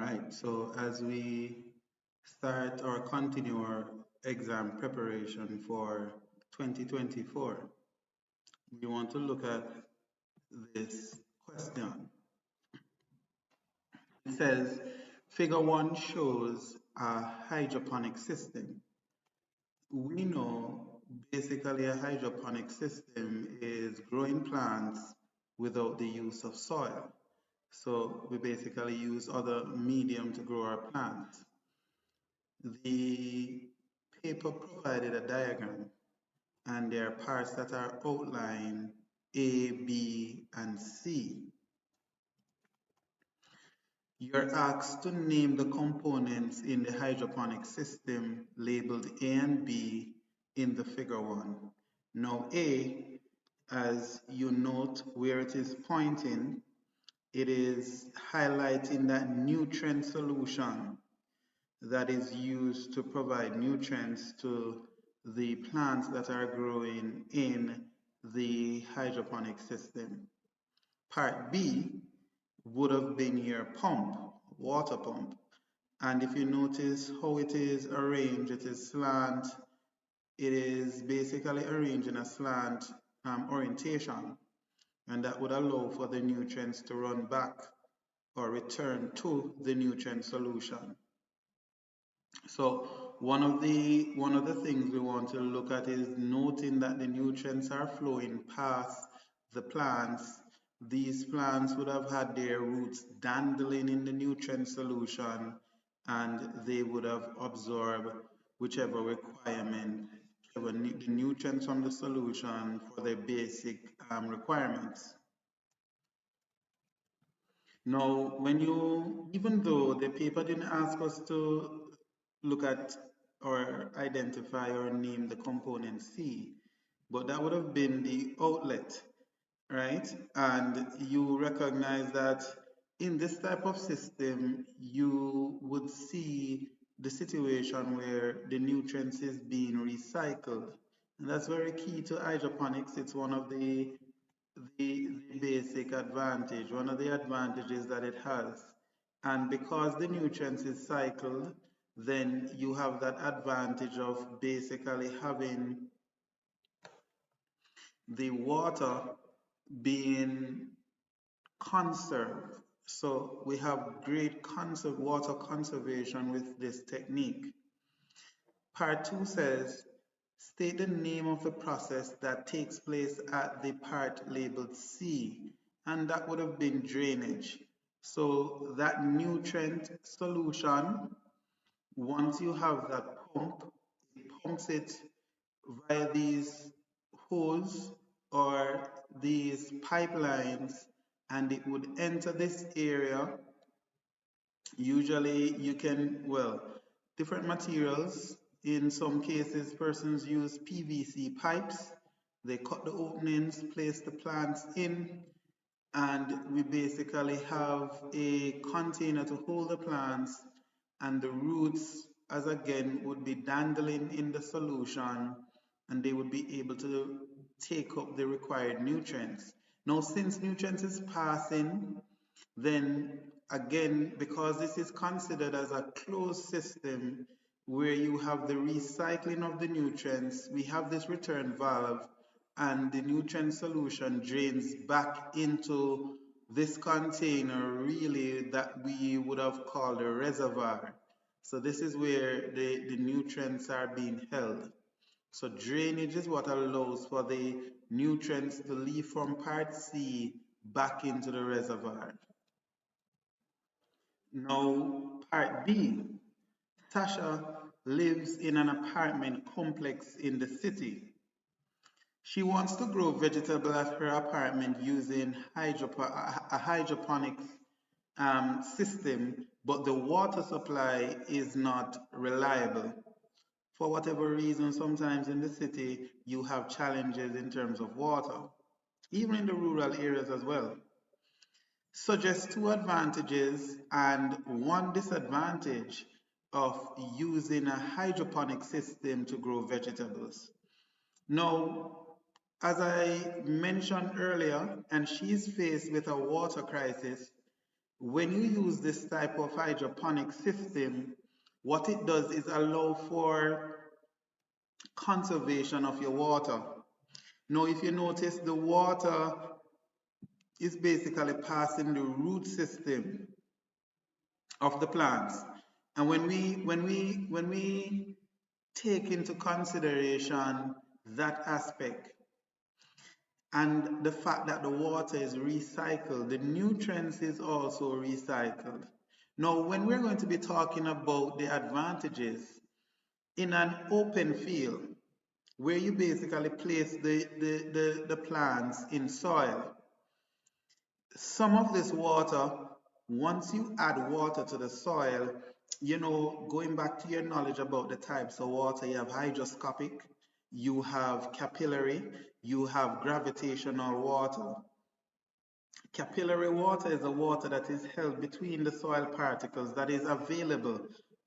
Right, so as we start or continue our exam preparation for 2024, we want to look at this question. It says, Figure 1 shows a hydroponic system. We know basically a hydroponic system is growing plants without the use of soil. So we basically use other medium to grow our plants. The paper provided a diagram and there are parts that are outlined A, B, and C. You're asked to name the components in the hydroponic system labeled A and B in the figure 1. Now A, as you note where it is pointing, it is highlighting that nutrient solution that is used to provide nutrients to the plants that are growing in the hydroponic system. Part B would have been your pump, water pump. And if you notice how it is arranged, it is slant. It is basically arranged in a slant orientation. And that would allow for the nutrients to run back or return to the nutrient solution. So one of the things we want to look at is noting that the nutrients are flowing past the plants. These plants would have had their roots dangling in the nutrient solution and they would have absorbed whichever requirement, the nutrients from the solution for their basic requirements. Now, even though the paper didn't ask us to look at or identify or name the component C, but that would have been the outlet, right? And you recognize that in this type of system, you would see the situation where the nutrients is being recycled. And that's very key to hydroponics. It's one of the basic advantage, one of the advantages that it has. And because the nutrients is cycled, then you have that advantage of basically having the water being conserved. So we have great water conservation with this technique. Part 2 says, state the name of the process that takes place at the part labeled C, and that would have been drainage. So that nutrient solution, once you have that pump, it pumps it via these hose or these pipelines, and it would enter this area. Usually you can, well, different materials. In some cases, persons use PVC pipes. They cut the openings, place the plants in, and we basically have a container to hold the plants, and the roots, as again, would be dangling in the solution, and they would be able to take up the required nutrients. Now, since nutrients is passing, then again, because this is considered as a closed system where you have the recycling of the nutrients, we have this return valve and the nutrient solution drains back into this container really that we would have called a reservoir. So this is where the nutrients are being held. So drainage is what allows for the nutrients to leave from part C back into the reservoir. Now, part B. Tasha lives in an apartment complex in the city. She wants to grow vegetables at her apartment using a hydroponics system, but the water supply is not reliable. For whatever reason, sometimes in the city, you have challenges in terms of water, even in the rural areas as well. Suggests 2 advantages and 1 disadvantage of using a hydroponic system to grow vegetables. Now, as I mentioned earlier, and she's faced with a water crisis, When you use this type of hydroponic system, what it does is allow for conservation of your water. Now, if you notice, the water is basically passing the root system of the plants. And when we take into consideration that aspect and the fact that the water is recycled, the nutrients is also recycled. Now, when we're going to be talking about the advantages in an open field where you basically place the plants in soil, some of this water, once you add water to the soil, going back to your knowledge about the types of water, you have hygroscopic, you have capillary, you have gravitational water. Capillary water is the water that is held between the soil particles that is available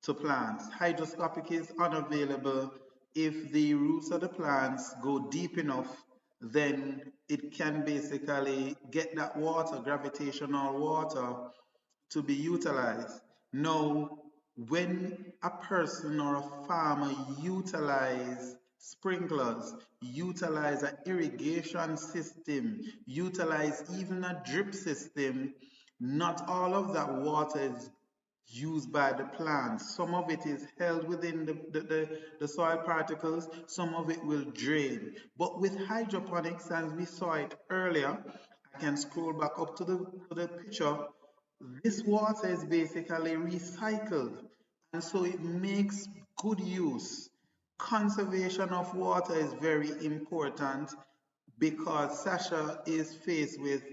to plants. Hygroscopic is unavailable. If the roots of the plants go deep enough, then it can basically get that water, gravitational water, to be utilized. Now, when a person or a farmer utilize sprinklers, utilize an irrigation system, utilize even a drip system, not all of that water is used by the plants. Some of it is held within the soil particles, some of it will drain. But with hydroponics, as we saw it earlier, I can scroll back up to the picture. This water is basically recycled, and so it makes good use. Conservation of water is very important because Sasha is faced with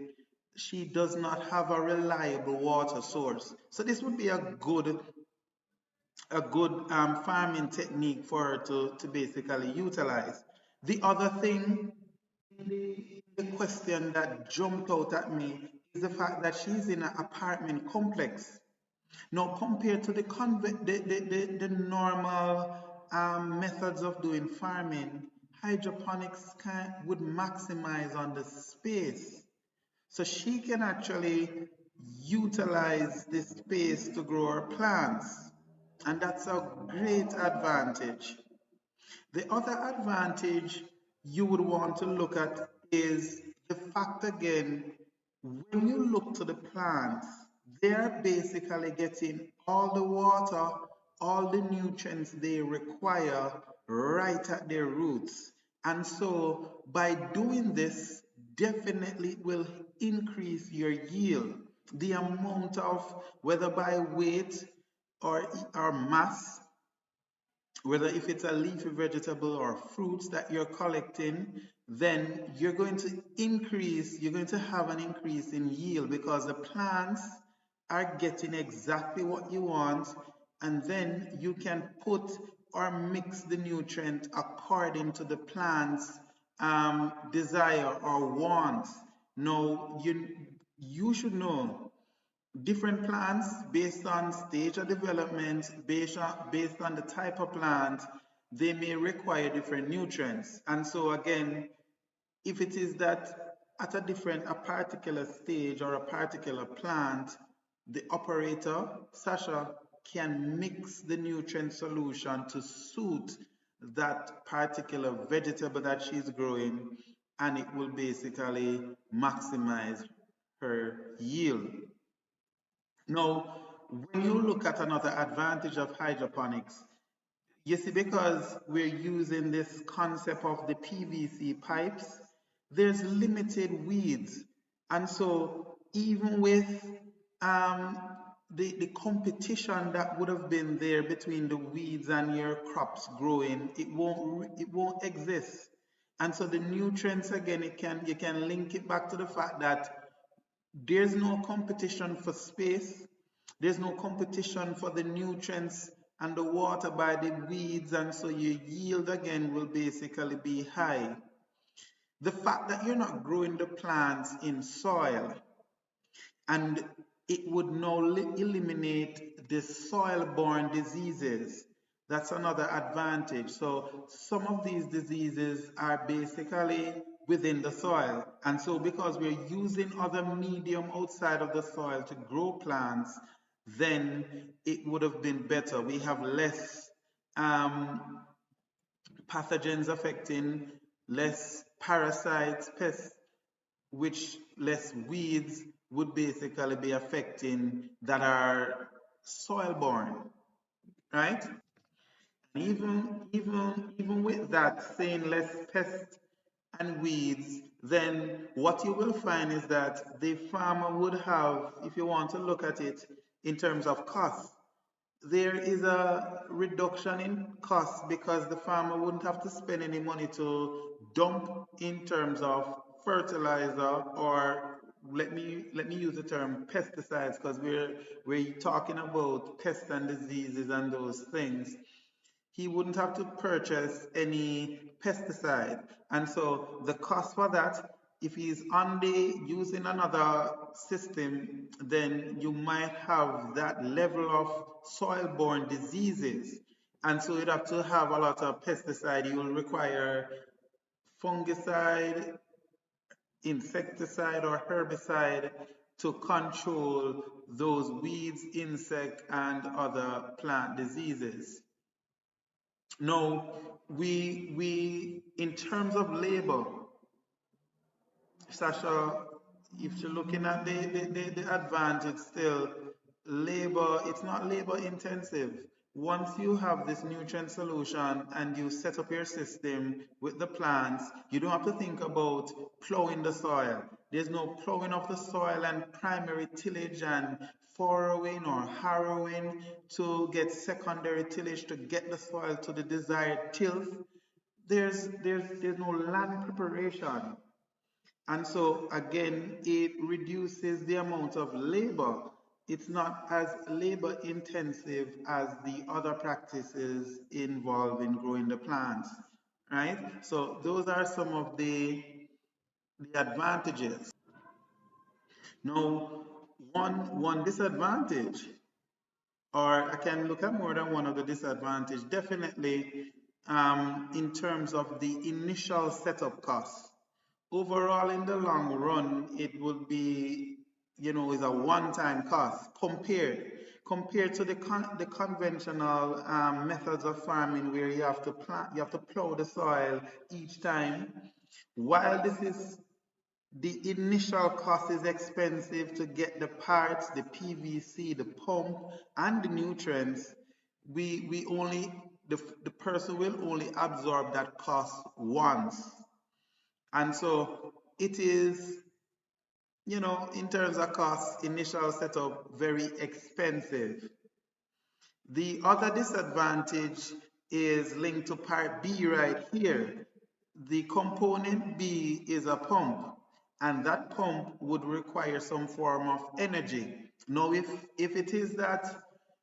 she does not have a reliable water source. So this would be a good farming technique for her to basically utilize. The other thing, the question that jumped out at me is the fact that she's in an apartment complex. Now, compared to the normal methods of doing farming, hydroponics would maximize on the space. So she can actually utilize this space to grow her plants. And that's a great advantage. The other advantage you would want to look at is the fact again, when you look to the plants, they're basically getting all the water, all the nutrients they require right at their roots. And so by doing this, definitely will increase your yield. The amount of, whether by weight or mass, whether if it's a leafy vegetable or fruits that you're collecting, then you're going to have an increase in yield because the plants are getting exactly what you want, and then you can put or mix the nutrient according to the plant's desire or wants. Now, you should know different plants based on stage of development, based on the type of plant, they may require different nutrients. And so again, if it is that at a particular stage or a particular plant, the operator, Sasha, can mix the nutrient solution to suit that particular vegetable that she's growing, and it will basically maximize her yield. Now, when you look at another advantage of hydroponics, you see, because we're using this concept of the PVC pipes, there's limited weeds. And so even with the competition that would have been there between the weeds and your crops growing, it won't exist. And so the nutrients again, you can link it back to the fact that there's no competition for space. There's no competition for the nutrients and the water by the weeds, and so your yield again will basically be high. The fact that you're not growing the plants in soil, and it would now eliminate the soil-borne diseases. That's another advantage. So some of these diseases are basically within the soil. And so because we're using other medium outside of the soil to grow plants, then it would have been better. We have less pathogens affecting, less parasites, pests, which less weeds would basically be affecting that are soil borne, right? Even with that, saying less pests and weeds, then what you will find is that the farmer would have, if you want to look at it in terms of cost, there is a reduction in cost because the farmer wouldn't have to spend any money to dump in terms of fertilizer, or let me use the term pesticides, because we're talking about pests and diseases and those things. He wouldn't have to purchase any pesticide. And so the cost for that, if he's only using another system, then you might have that level of soil-borne diseases. And so you'd have to have a lot of pesticide. You will require fungicide, insecticide, or herbicide to control those weeds, insect, and other plant diseases. Now, we in terms of labor, Sasha, if you're looking at the advantage still, labor, it's not labor intensive. Once you have this nutrient solution and you set up your system with the plants, you don't have to think about plowing the soil. There's no plowing of the soil and primary tillage and furrowing or harrowing to get secondary tillage to get the soil to the desired tilth. There's no land preparation. And so again, it reduces the amount of labor. It's not as labor intensive as the other practices involved in growing the plants, right? So those are some of the advantages. Now, one disadvantage, or I can look at more than one of the disadvantages, definitely in terms of the initial setup costs. Overall, in the long run, it would be, is a one-time cost compared to the conventional methods of farming where you have to plant, you have to plow the soil each time. While this is the initial cost is expensive to get the parts, the PVC, the pump, and the nutrients. We only the person will only absorb that cost once, and so it is, in terms of cost, initial setup very expensive. The other disadvantage is linked to part B right here. The component B is a pump, and that pump would require some form of energy. Now, if it is that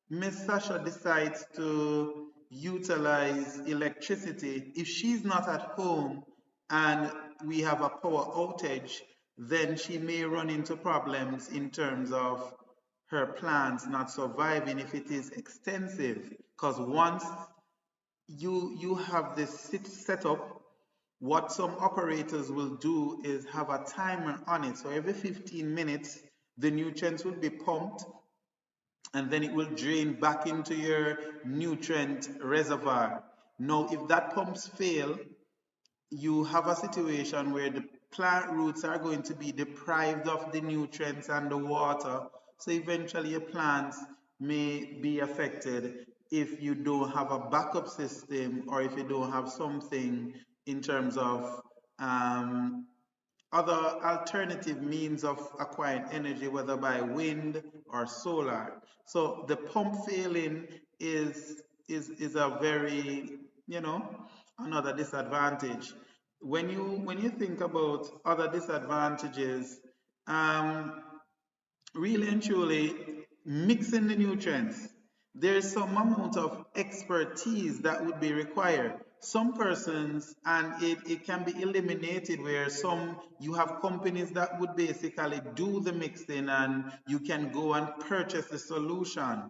Miss Sasha decides to utilize electricity, if she's not at home and we have a power outage, then she may run into problems in terms of her plants not surviving if it is extensive. Because once you have this set up, what some operators will do is have a timer on it. So every 15 minutes, the nutrients will be pumped, and then it will drain back into your nutrient reservoir. Now, if that pumps fail, you have a situation where the plant roots are going to be deprived of the nutrients and the water. So eventually your plants may be affected if you don't have a backup system, or if you don't have something in terms of other alternative means of acquiring energy, whether by wind or solar. So the pump failing is a very, another disadvantage. When you think about other disadvantages, really and truly, mixing the nutrients, there is some amount of expertise that would be required. Some persons, and it can be eliminated, where you have companies that would basically do the mixing and you can go and purchase the solution.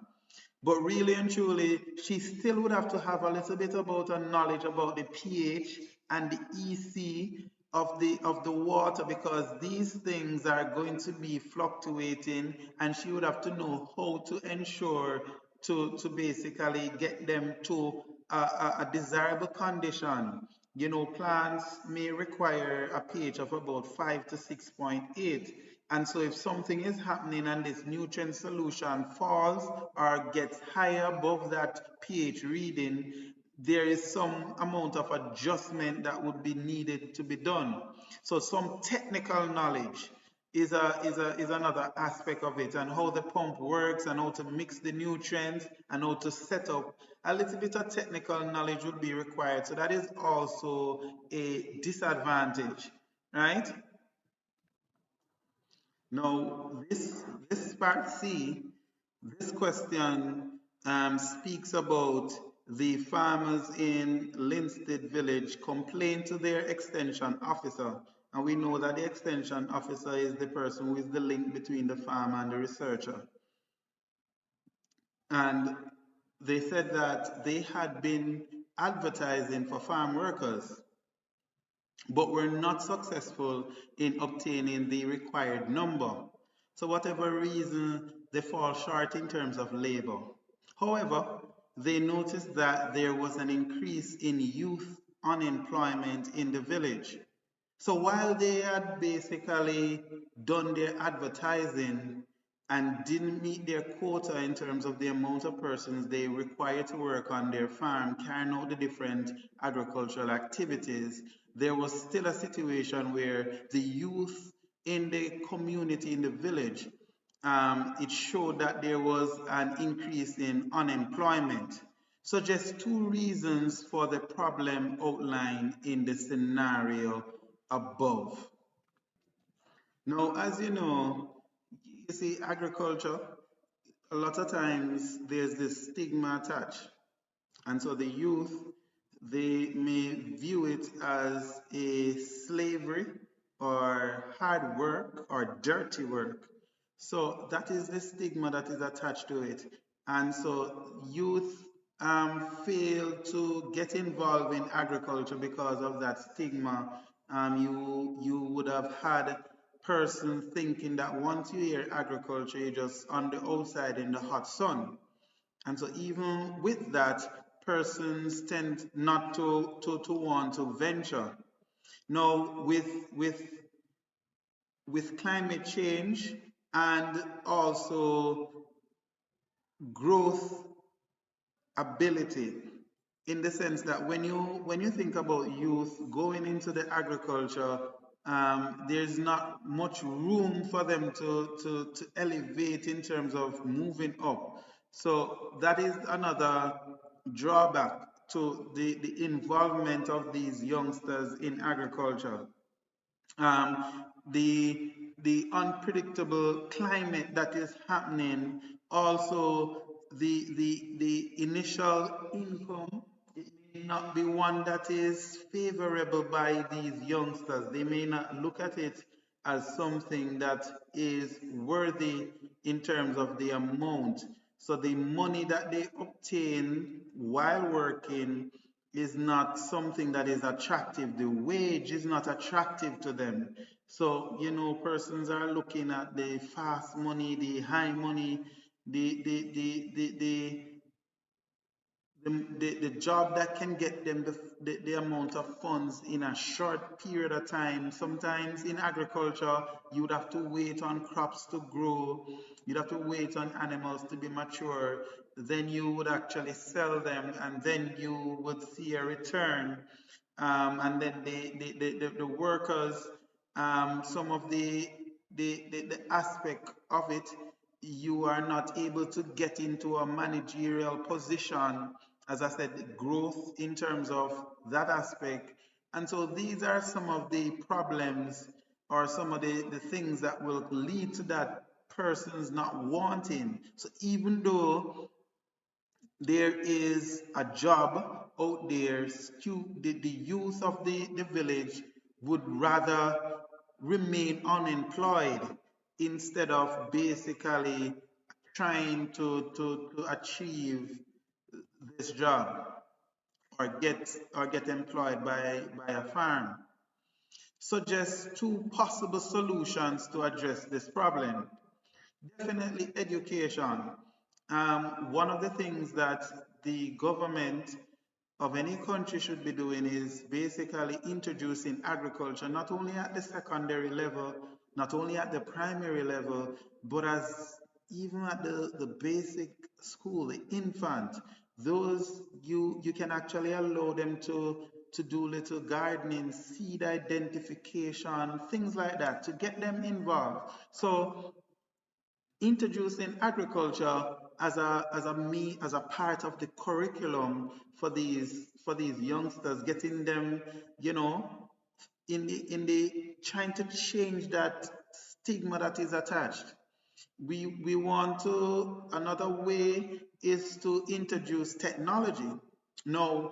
But really and truly, she still would have to have a little bit about a knowledge about the pH and the EC of the water, because these things are going to be fluctuating, and she would have to know how to ensure to basically get them to a desirable condition. You know, plants may require a pH of about 5 to 6.8. And so if something is happening and this nutrient solution falls or gets higher above that pH reading, there is some amount of adjustment that would be needed to be done. So some technical knowledge is another aspect of it, and how the pump works and how to mix the nutrients and how to set up. A little bit of technical knowledge would be required. So that is also a disadvantage, right? Now, this part C, this question speaks about the farmers in Linstead village complained to their extension officer. And we know that the extension officer is the person who is the link between the farmer and the researcher. And they said that they had been advertising for farm workers, but were not successful in obtaining the required number. So whatever reason, they fall short in terms of labor. However, they noticed that there was an increase in youth unemployment in the village. So while they had basically done their advertising and didn't meet their quota in terms of the amount of persons they required to work on their farm, carrying out the different agricultural activities, there was still a situation where the youth in the community, in the village, it showed that there was an increase in unemployment. So just two reasons for the problem outlined in the scenario above. Now, as you know, you see, agriculture, a lot of times there's this stigma attached. And so the youth, they may view it as a slavery or hard work or dirty work. So that is the stigma that is attached to it. And so youth fail to get involved in agriculture because of that stigma. You would have had person thinking that once you hear agriculture, you're just on the outside in the hot sun. And so even with that, persons tend not to want to venture. Now, with climate change and also growth ability, in the sense that when you think about youth going into the agriculture, there's not much room for them to elevate in terms of moving up. So that is another drawback to the involvement of these youngsters in agriculture. The unpredictable climate that is happening, also the initial income, it may not be one that is favorable by these youngsters. They may not look at it as something that is worthy in terms of the amount. So the money that they obtain while working is not something that is attractive. The wage is not attractive to them. So, you know, persons are looking at the fast money, the high money, the the job that can get them the amount of funds in a short period of time. Sometimes in agriculture, you would have to wait on crops to grow, you'd have to wait on animals to be mature, then you would actually sell them, and then you would see a return. And then the workers, some of the aspect of it, you are not able to get into a managerial position, as I said, growth in terms of that aspect. And so these are some of the problems or some of the things that will lead to that person's not wanting. So even though there is a job out there, the youth of the village would rather remain unemployed instead of basically trying to achieve this job or get employed by a farm. suggests two possible solutions to address this problem. Definitely education. One of the things that the government of any country should be doing is basically introducing agriculture not only at the secondary level, not only at the primary level, but as even at the basic school, the infant. Those you can actually allow them to do little gardening, seed identification, things like that, to get them involved. So introducing agriculture as a part of the curriculum for these youngsters, getting them, you know, in the trying to change that stigma that is attached. We want to, another way is to introduce technology. Now,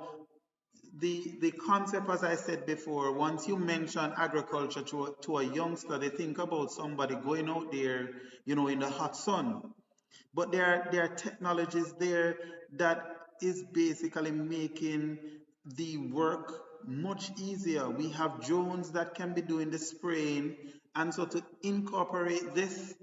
the concept, as I said before, once you mention agriculture to a youngster, they think about somebody going out there, you know, in the hot sun. But there are technologies there that is basically making the work much easier. We have drones that can be doing the spraying, and so to incorporate this,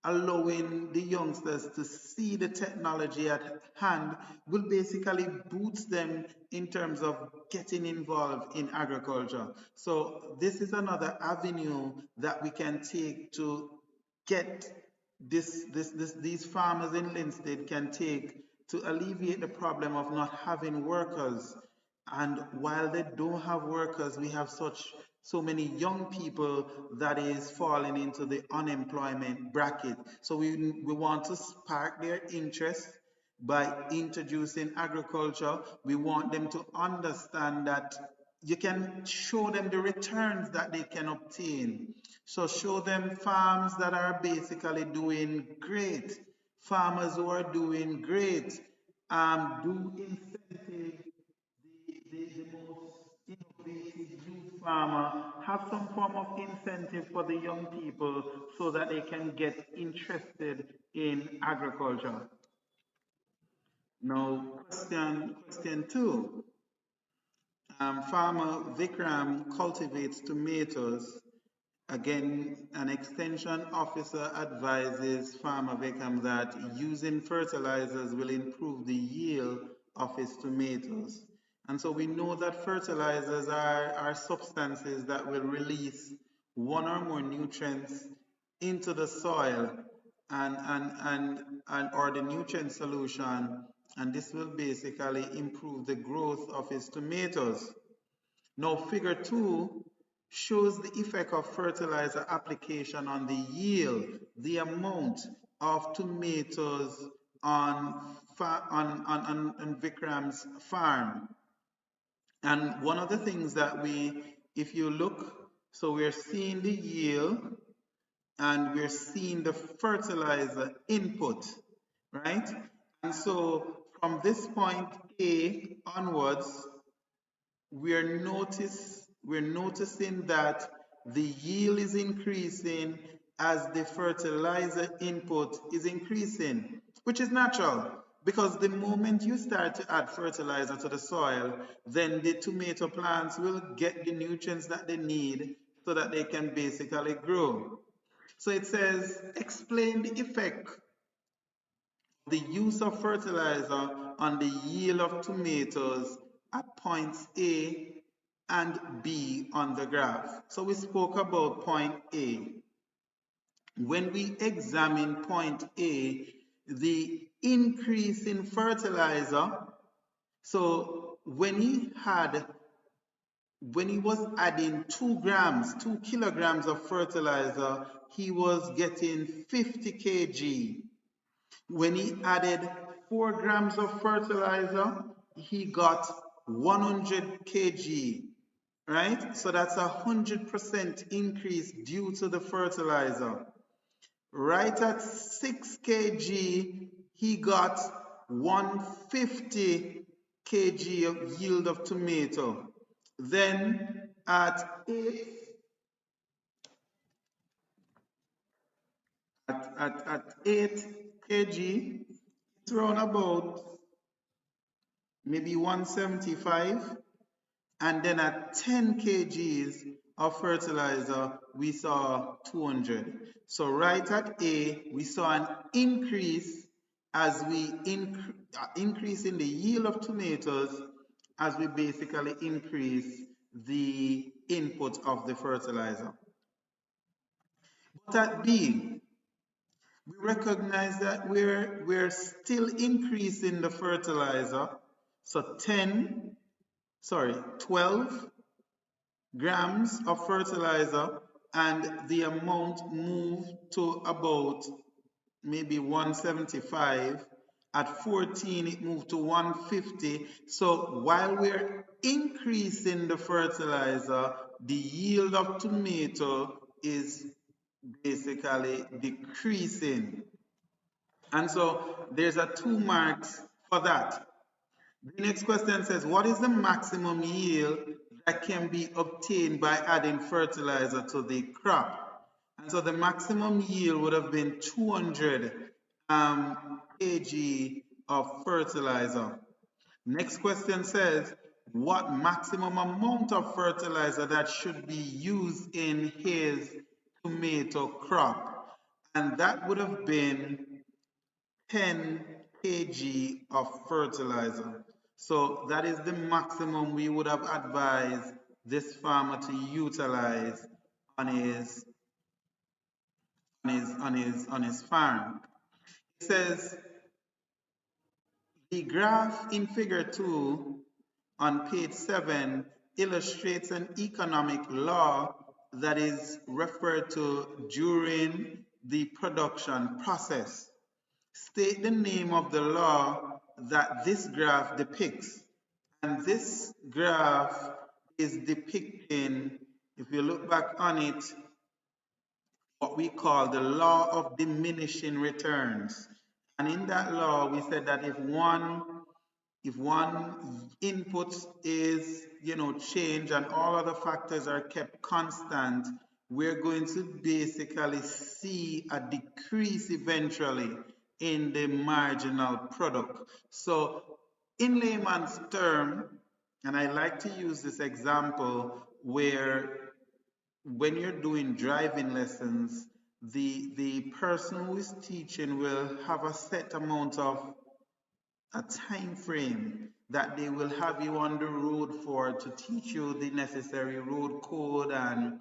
allowing the youngsters to see the technology at hand, will basically boost them in terms of getting involved in agriculture. So this is another avenue that we can take to get these farmers in Linstead can take to alleviate the problem of not having workers. And while they don't have workers, we have so many young people that is falling into the unemployment bracket. So we want to spark their interest by introducing agriculture. We want them to understand that you can show them the returns that they can obtain. So show them farms that are basically doing great, farmers who are doing great. Do incentive the most innovative youth farmer, have some form of incentive for the young people so that they can get interested in agriculture. Now, question two. Farmer Vikram cultivates tomatoes. Again, an extension officer advises Farmer Vikram that using fertilizers will improve the yield of his tomatoes. And so we know that fertilizers are substances that will release one or more nutrients into the soil and or the nutrient solution, and this will basically improve the growth of his tomatoes. Now, figure 2 shows the effect of fertilizer application on the yield, the amount of tomatoes on Vikram's farm. And one of the things that if you look, so we're seeing the yield and we're seeing the fertilizer input, right? And so from this point A onwards, we're noticing that the yield is increasing as the fertilizer input is increasing, which is natural because the moment you start to add fertilizer to the soil, then the tomato plants will get the nutrients that they need so that they can basically grow. So it says, explain the effect the use of fertilizer on the yield of tomatoes at points A and B on the graph. So we spoke about point A. When we examine point A, the increase in fertilizer, so when he was adding 2 kilograms of fertilizer, he was getting 50 kg. When he added 4 grams of fertilizer, he got 100 kg, right? So that's 100% increase due to the fertilizer. Right at 6 kg, he got 150 kg of yield of tomato. Then at 8 kg, it's around about maybe 175, and then at 10 kgs of fertilizer, we saw 200. So right at A, we saw an increase as we increase in the yield of tomatoes as we basically increase the input of the fertilizer. But at B, we recognize that we're still increasing the fertilizer. So 12 grams of fertilizer, and the amount moved to about maybe 175. At 14, it moved to 150. So while we're increasing the fertilizer, the yield of tomato is basically decreasing. And so there's a 2 marks for that. The next question says, what is the maximum yield that can be obtained by adding fertilizer to the crop? And so the maximum yield would have been 200 kg of fertilizer. Next question says, what maximum amount of fertilizer that should be used in his tomato crop? And that would have been 10 kg of fertilizer. So that is the maximum we would have advised this farmer to utilize on his farm. It says the graph in figure 2 on page 7 illustrates an economic law that is referred to during the production process. State the name of the law that this graph depicts. And this graph is depicting, if you look back on it, what we call the law of diminishing returns. And in that law, we said that if one input is changed and all other factors are kept constant, we're going to basically see a decrease eventually in the marginal product. So in layman's term, and I like to use this example where when you're doing driving lessons, the person who is teaching will have a set amount of a time frame that they will have you on the road for to teach you the necessary road code and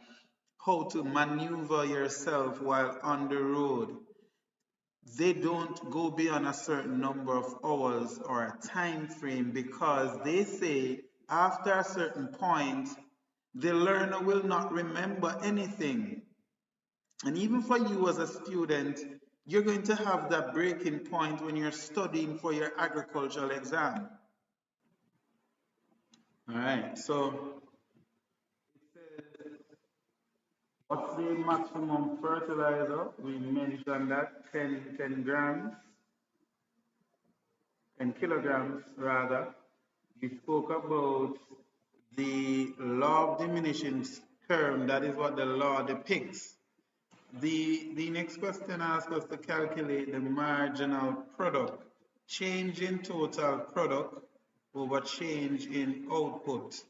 how to maneuver yourself while on the road. They don't go beyond a certain number of hours or a time frame because they say after a certain point, the learner will not remember anything. And even for you as a student, you're going to have that breaking point when you're studying for your agricultural exam. All right, so what's the maximum fertilizer? We mentioned that 10 grams, 10 kilograms rather. We spoke about the law of diminishing term. That is what the law depicts. The next question asks us to calculate the marginal product, change in total product over change in output,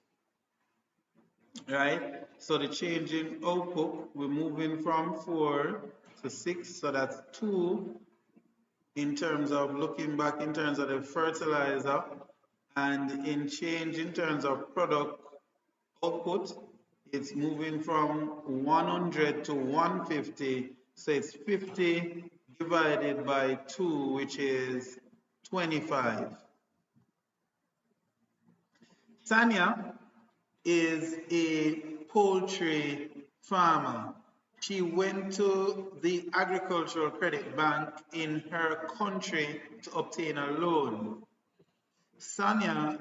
right? So the change in output, we're moving from 4 to 6, so that's 2 in terms of looking back in terms of the fertilizer, and in change in terms of product output, it's moving from 100 to 150, so it's 50 divided by 2, which is 25. Tanya is a poultry farmer. She went to the Agricultural Credit Bank in her country to obtain a loan. Sanya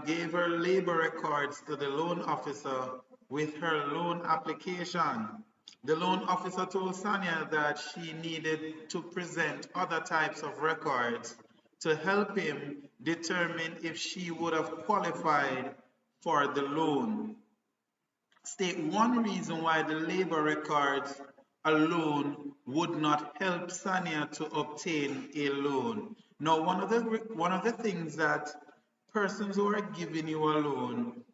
gave her labor records to the loan officer with her loan application. The loan officer told Sanya that she needed to present other types of records to help him determine if she would have qualified for the loan. State one reason why the labor records alone would not help Sanya to obtain a loan. Now, one of the things that persons who are giving you a loan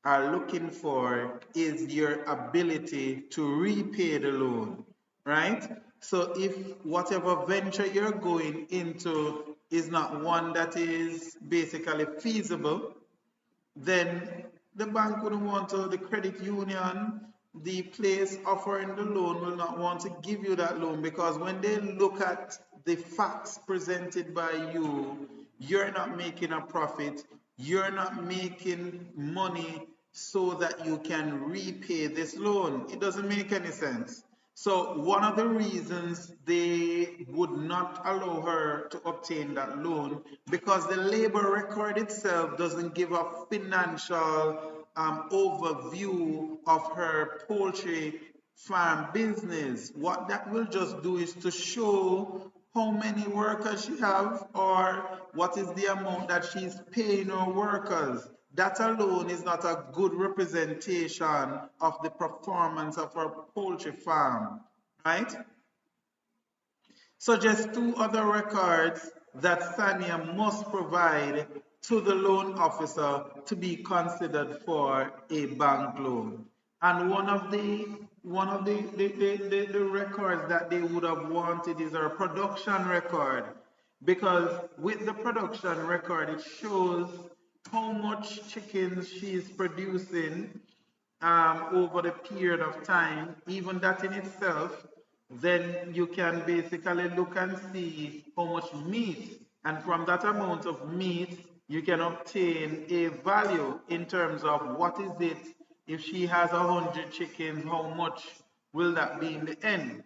are looking for is your ability to repay the loan, right? So if whatever venture you're going into is not one that is basically feasible, then the bank wouldn't want to, the credit union, the place offering the loan will not want to give you that loan, because when they look at the facts presented by you, you're not making a profit, you're not making money so that you can repay this loan. It doesn't make any sense. So one of the reasons they would not allow her to obtain that loan, because the labor record itself doesn't give a financial overview of her poultry farm business. What that will just do is to show how many workers she have, or what is the amount that she's paying her workers. That alone is not a good representation of the performance of her poultry farm, right? So just two other records that Sania must provide to the loan officer to be considered for a bank loan. And one of the records that they would have wanted is her production record. Because with the production record, it shows how much chickens she is producing over the period of time. Even that in itself, then you can basically look and see how much meat, and from that amount of meat you can obtain a value in terms of what is it, if she has 100 chickens, how much will that be in the end.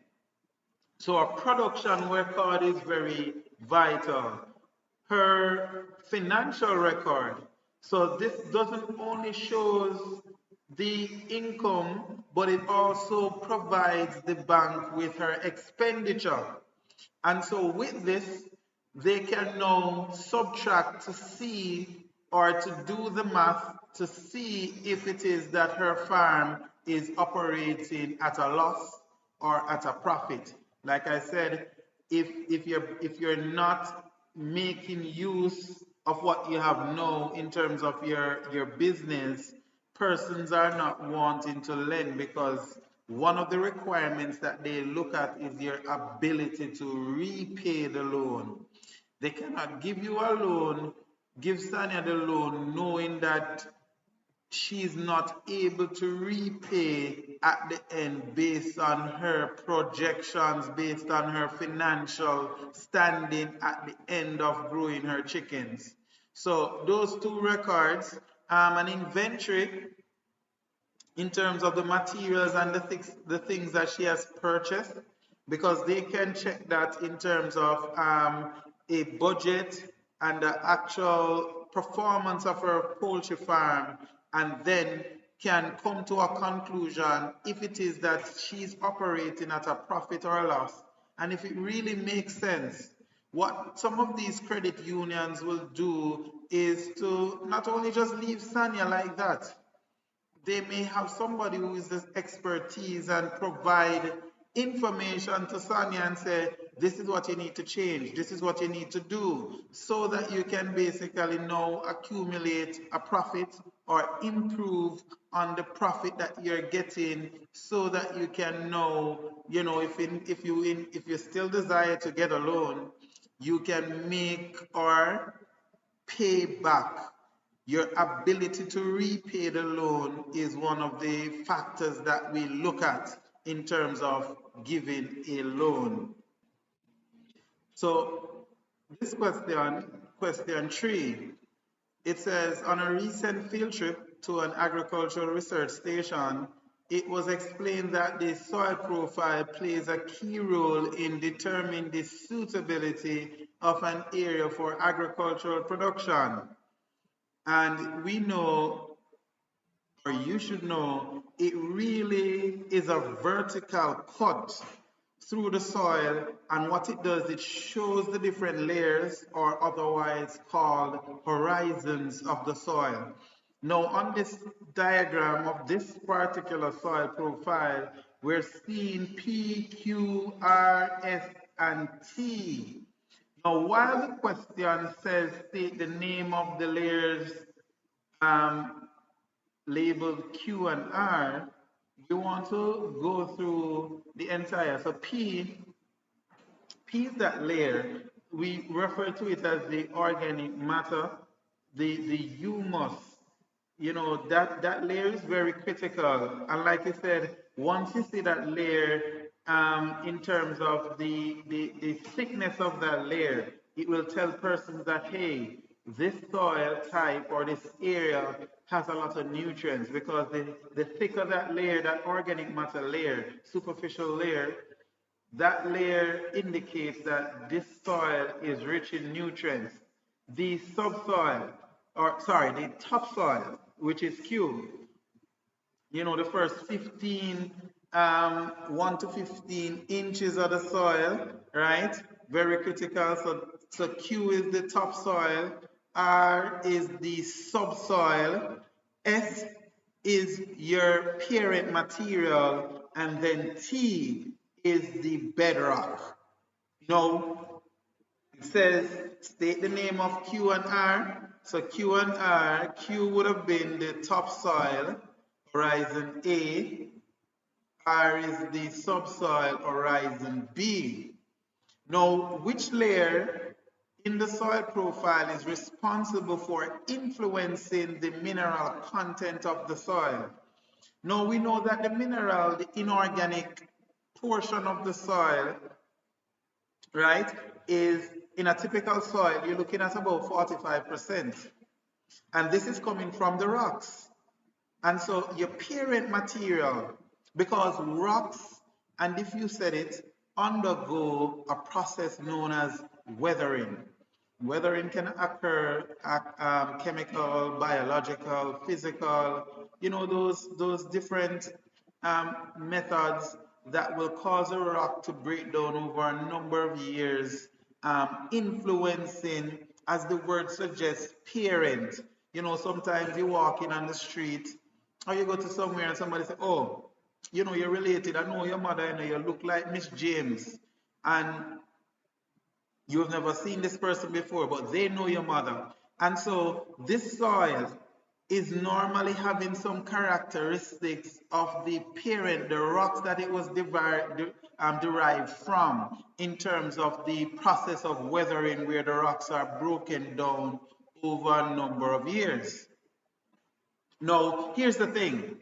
So a production record is very vital. Her financial record. So this doesn't only shows the income, but it also provides the bank with her expenditure. And so with this, they can now subtract to see, or to do the math to see if it is that her farm is operating at a loss or at a profit. Like I said, if you're not making use of what you have now in terms of your business, persons are not wanting to lend, because one of the requirements that they look at is your ability to repay the loan. They cannot give you a loan, give Sanya the loan, knowing that she is not able to repay at the end based on her projections, based on her financial standing at the end of growing her chickens. So those two records, an inventory in terms of the materials and the things that she has purchased, because they can check that in terms of a budget and the actual performance of her poultry farm, and then can come to a conclusion if it is that she's operating at a profit or a loss, and if it really makes sense. What some of these credit unions will do is to not only just leave Sanya like that, they may have somebody who is this expertise and provide information to Sonia and say, this is what you need to change, this is what you need to do, so that you can basically now accumulate a profit or improve on the profit that you're getting, so that you can know, if you still desire to get a loan, you can make or pay back. Your ability to repay the loan is one of the factors that we look at in terms of giving a loan. So this question 3, it says, on a recent field trip to an agricultural research station, it was explained that the soil profile plays a key role in determining the suitability of an area for agricultural production. And we know, or you should know, it really is a vertical cut through the soil, and what it does, it shows the different layers, or otherwise called horizons of the soil. Now on this diagram of this particular soil profile, we're seeing P, Q, R, S, and T. Now while the question says state the name of the layers labeled Q and R, we want to go through the entire. So P is that layer. We refer to it as the organic matter, the humus. You know, that layer is very critical. And like I said, once you see that layer, in terms of the thickness of that layer, it will tell persons that, hey, this soil type or this area has a lot of nutrients, because the thicker that layer, that organic matter layer, superficial layer, that layer indicates that this soil is rich in nutrients. The subsoil, or sorry, the topsoil, which is Q, you know, the first 1 to 15 inches of the soil, right? Very critical. So Q is the topsoil, R is the subsoil, S is your parent material, and then T is the bedrock. Now, it says state the name of Q and R. So Q and R, Q would have been the topsoil, horizon A. R is the subsoil, horizon B. Now, which layer in the soil profile is responsible for influencing the mineral content of the soil? Now, we know that the mineral, the inorganic portion of the soil, right, is in a typical soil, you're looking at about 45%. And this is coming from the rocks. And so your parent material, because rocks, and if you said it, undergo a process known as weathering. Weathering can occur chemical, biological, physical, you know, those different methods that will cause a rock to break down over a number of years, influencing, as the word suggests, parent. You know, sometimes you're walking on the street or you go to somewhere and somebody say, oh, you know, you're related. I know your mother, I know you look like Miss James. And you've never seen this person before, but they know your mother. And so this soil is normally having some characteristics of the parent, the rocks that it was derived from, in terms of the process of weathering, where the rocks are broken down over a number of years. Now, here's the thing.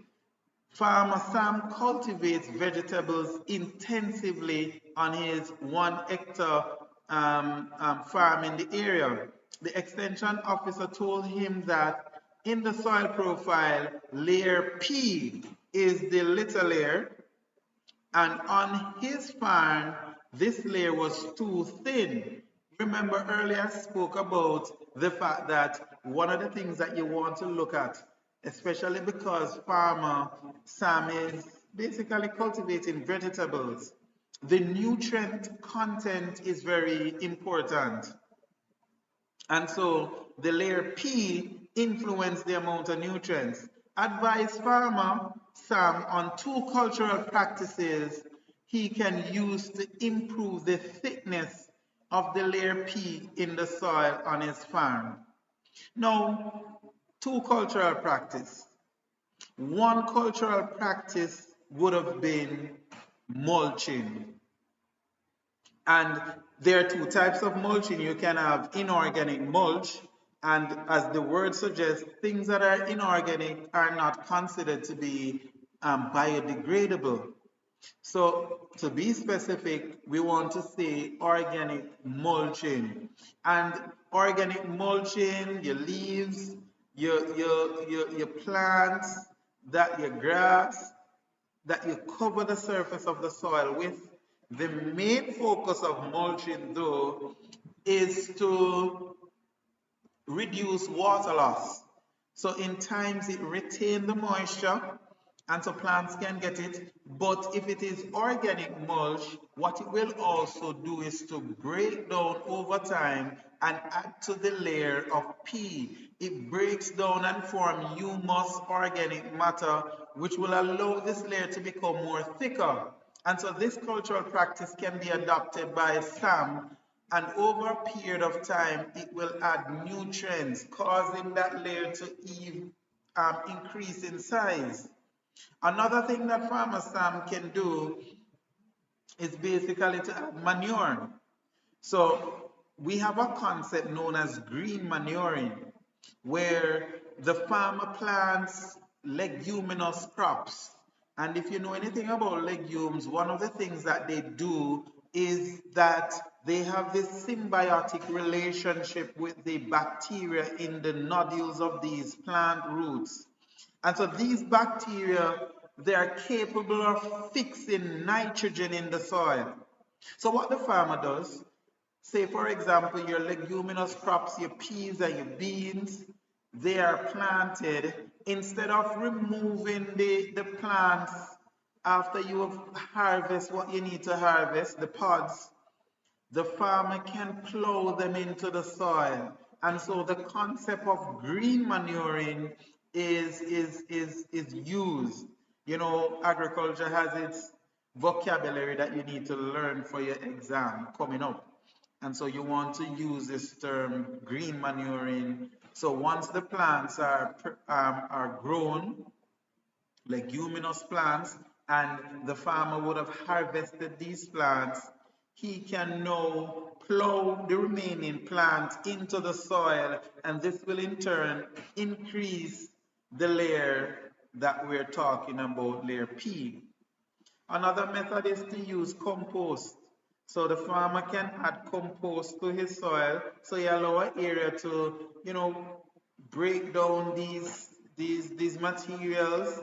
Farmer Sam cultivates vegetables intensively on his 1 hectare farm in the area. The extension officer told him that in the soil profile, layer P is the little layer, and on his farm, this layer was too thin. Remember earlier I spoke about the fact that one of the things that you want to look at, especially because farmer Sam is basically cultivating vegetables, the nutrient content is very important. And so the layer P influences the amount of nutrients. Advise farmer Sam on 2 cultural practices he can use to improve the thickness of the layer P in the soil on his farm. Now, 2 cultural practices. 1 cultural practice would have been mulching. And there are 2 types of mulching. You can have inorganic mulch, and as the word suggests, things that are inorganic are not considered to be biodegradable. So to be specific, we want to say organic mulching. And organic mulching, your leaves, your plants, that your grass, that you cover the surface of the soil with. The main focus of mulching, though, is to reduce water loss. So in times it retains the moisture, and so plants can get it. But if it is organic mulch, what it will also do is to break down over time and add to the layer of P. It breaks down and form humus, organic matter, which will allow this layer to become more thicker. And so this cultural practice can be adopted by Sam, and over a period of time, it will add nutrients, causing that layer to increase in size. Another thing that Farmer Sam can do is basically to add manure. So we have a concept known as green manuring, where the farmer plants leguminous crops. And if you know anything about legumes, one of the things that they do is that they have this symbiotic relationship with the bacteria in the nodules of these plant roots. And so these bacteria, they are capable of fixing nitrogen in the soil. So what the farmer does, say for example, your leguminous crops, your peas and your beans, they are planted. Instead of removing the plants after you have harvested what you need to harvest, the pods, the farmer can plow them into the soil. And so the concept of green manuring is used. You know, agriculture has its vocabulary that you need to learn for your exam coming up. And so you want to use this term green manuring. So once the plants are grown, leguminous plants, and the farmer would have harvested these plants, he can now plow the remaining plants into the soil, and this will in turn increase the layer that we're talking about, layer P. Another method is to use compost. So the farmer can add compost to his soil, so you allow an area to, break down these materials,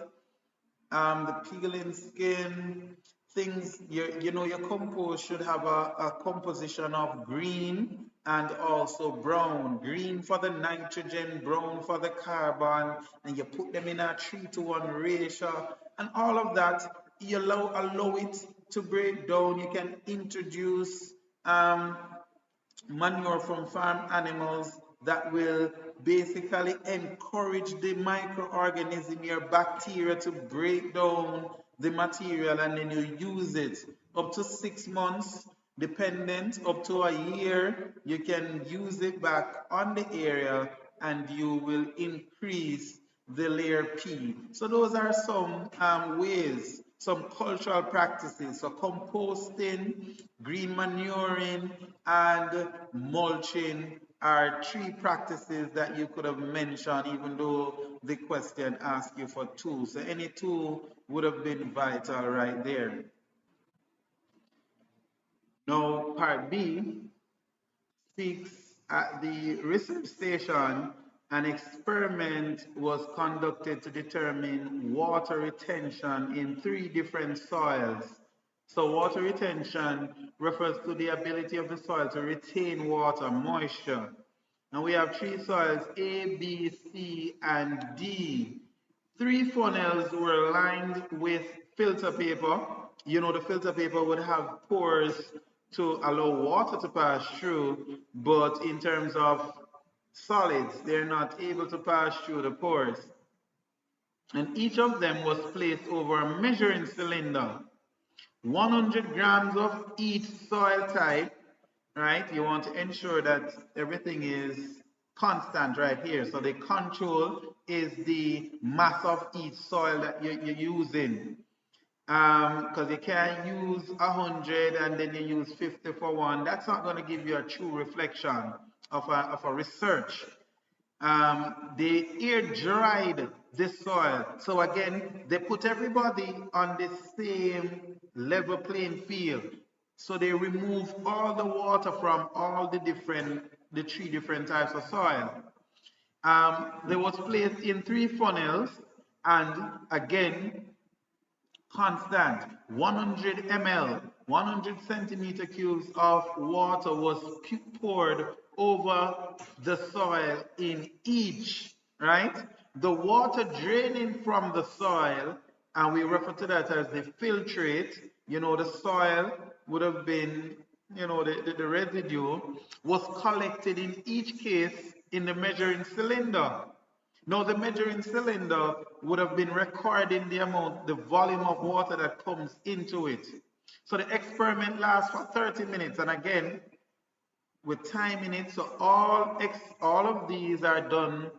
the peeling skin, things, your compost should have a composition of green and also brown. Green for the nitrogen, brown for the carbon, and you put them in a 3-to-1 ratio, and all of that, you allow it to break down. You can introduce manure from farm animals that will basically encourage the microorganism, your bacteria, to break down the material, and then you use it up to 6 months, dependent, up to a year. You can use it back on the area and you will increase the layer P. So those are some ways, some cultural practices. So composting, green manuring, and mulching are 3 practices that you could have mentioned, even though the question asked you for 2. So any 2 would have been vital right there. Now, part B speaks at the research station. An experiment was conducted to determine water retention in 3 different soils. So water retention refers to the ability of the soil to retain water, moisture. And we have 3 soils, A, B, C, and D. 3 funnels were lined with filter paper. You know, the filter paper would have pores to allow water to pass through, but in terms of solids, they're not able to pass through the pores. And each of them was placed over a measuring cylinder. 100 grams of each soil type, right? You want to ensure that everything is constant right here. So the control is the mass of each soil that you're using. Because you can't use 100 and then you use 50 for one. That's not going to give you a true reflection of a research. They air dried this soil. So again, they put everybody on the same level playing field. So they remove all the water from all the 3 different types of soil. They was placed in 3 funnels, and again, constant 100 ml, 100 centimeter cubes of water was poured over the soil in each, right? The water draining from the soil, and we refer to that as the filtrate. You know, the soil would have been, the residue was collected in each case in the measuring cylinder. Now, the measuring cylinder would have been recording the amount, the volume of water that comes into it. So the experiment lasts for 30 minutes, and again, with time in it. So all of these are done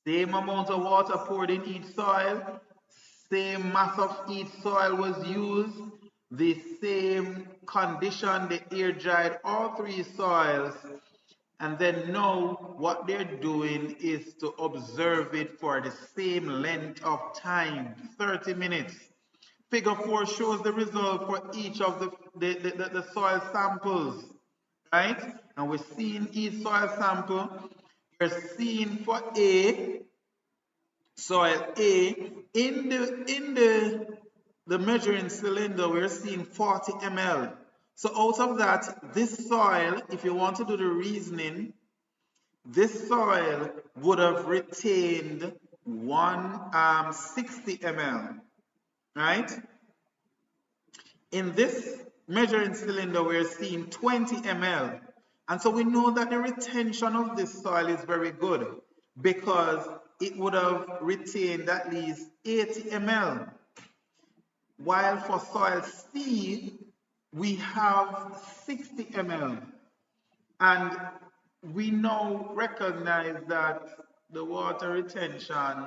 Same amount of water poured in each soil, same mass of each soil was used, the same condition, the air dried all three soils, and then now what they're doing is to observe it for the same length of time, 30 minutes. Figure 4 shows the result for each of the soil samples, right? And we're seeing each soil sample. We're seeing for A, soil A, in the measuring cylinder, we're seeing 40 ml. So out of that, this soil, if you want to do the reasoning, this soil would have retained 60 ml, right? In this measuring cylinder, we're seeing 20 ml. And so we know that the retention of this soil is very good because it would have retained at least 80 ml. While for soil C, we have 60 ml. And we now recognize that the water retention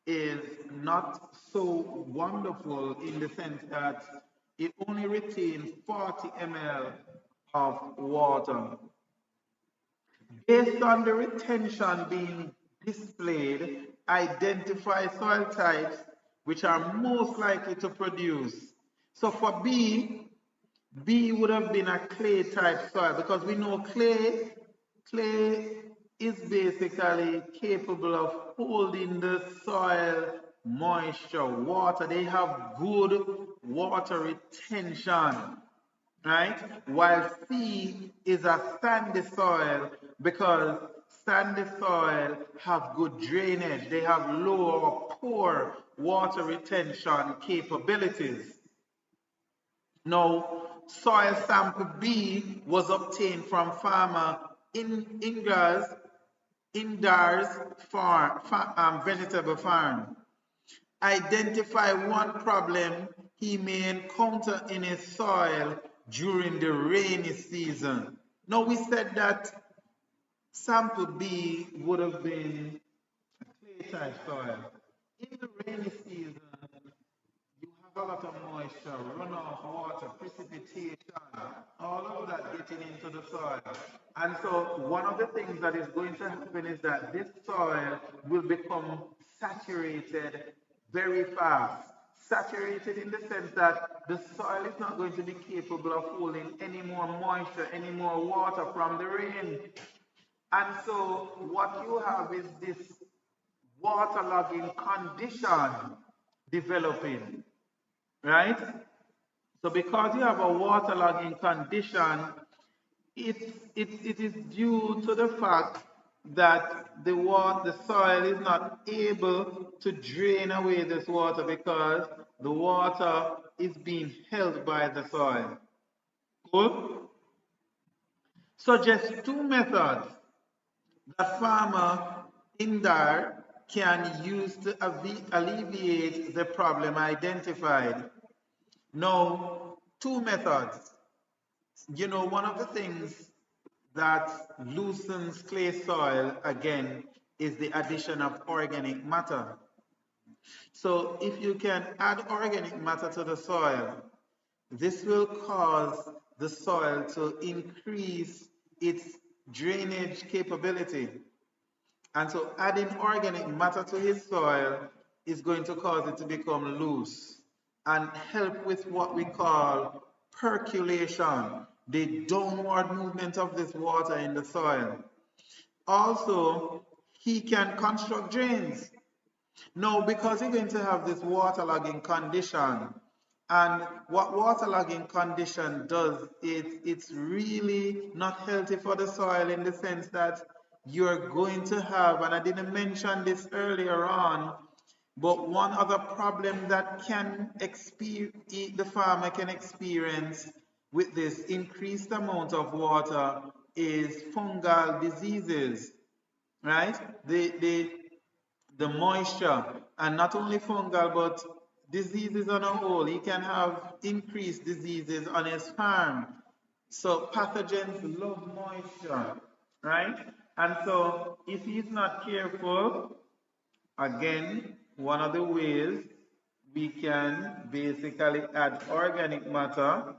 is not so wonderful in the sense that it only retains 40 ml of water. Based on the retention being displayed, identify soil types which are most likely to produce. So for B would have been a clay type soil because we know clay is basically capable of holding the soil moisture, water. They have good water retention, right? While C is a sandy soil because sandy soil have good drainage. They have low or poor water retention capabilities. Now, soil sample B was obtained from farmer Indar's vegetable farm. Identify one problem he may encounter in his soil during the rainy season. Now we said that sample B would have been a clay type soil. In the rainy season, you have a lot of moisture, runoff water, precipitation, all of that getting into the soil. And so one of the things that is going to happen is that this soil will become saturated very fast. Saturated in the sense that the soil is not going to be capable of holding any more moisture, any more water from the rain. And so what you have is this waterlogging condition developing, right? So because you have a waterlogging condition, it is due to the fact that the soil is not able to drain away this water because the water is being held by the soil. Cool? Suggest two methods that farmer Indar can use to alleviate the problem identified. Now, two methods. You know, one of the things that loosens clay soil, again, is the addition of organic matter. So if you can add organic matter to the soil, this will cause the soil to increase its drainage capability. And so adding organic matter to his soil is going to cause it to become loose and help with what we call percolation, the downward movement of this water in the soil. Also, he can construct drains. Now, because you're going to have this waterlogging condition, and what waterlogging condition does is it's really not healthy for the soil in the sense that you're going to have, and I didn't mention this earlier on, but one other problem that the farmer can experience with this increased amount of water is fungal diseases, right? The moisture, and not only fungal, but diseases on a whole. He can have increased diseases on his farm. So pathogens love moisture, right? And so if he's not careful, again, one of the ways we can basically add organic matter.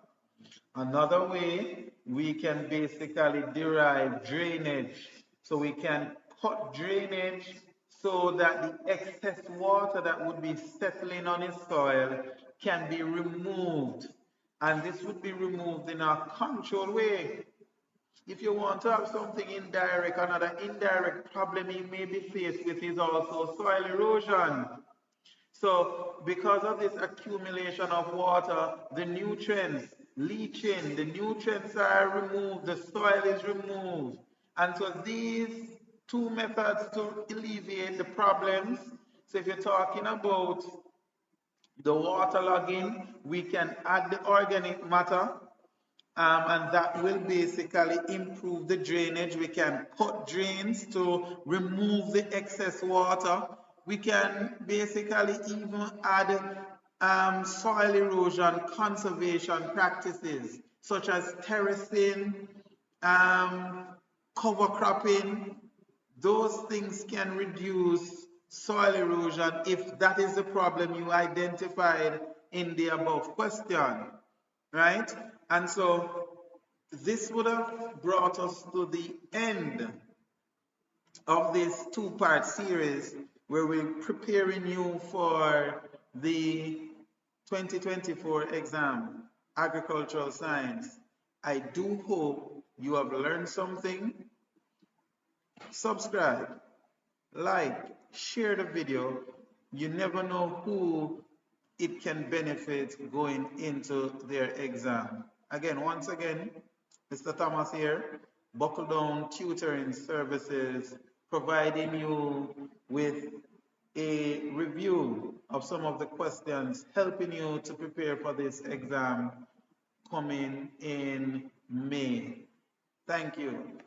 Another way, we can basically derive drainage. So we can cut drainage so that the excess water that would be settling on his soil can be removed. And this would be removed in a controlled way. If you want to have something indirect, another indirect problem you may be faced with is also soil erosion. So because of this accumulation of water, the nutrients leach in, the nutrients are removed, the soil is removed. And so these two methods to alleviate the problems. So if you're talking about the waterlogging, we can add the organic matter, and that will basically improve the drainage. We can cut drains to remove the excess water. We can basically even add soil erosion conservation practices such as terracing, um, cover cropping. Those things can reduce soil erosion if that is the problem you identified in the above question, right? And so this would have brought us to the end of this two-part series where we're preparing you for the 2024 exam, Agricultural Science. I do hope you have learned something. Subscribe, like, share the video. You never know who it can benefit going into their exam. Again, once again, Mr. Thomas here, Buckle Down Tutoring Services, providing you with a review of some of the questions, helping you to prepare for this exam coming in May. Thank you.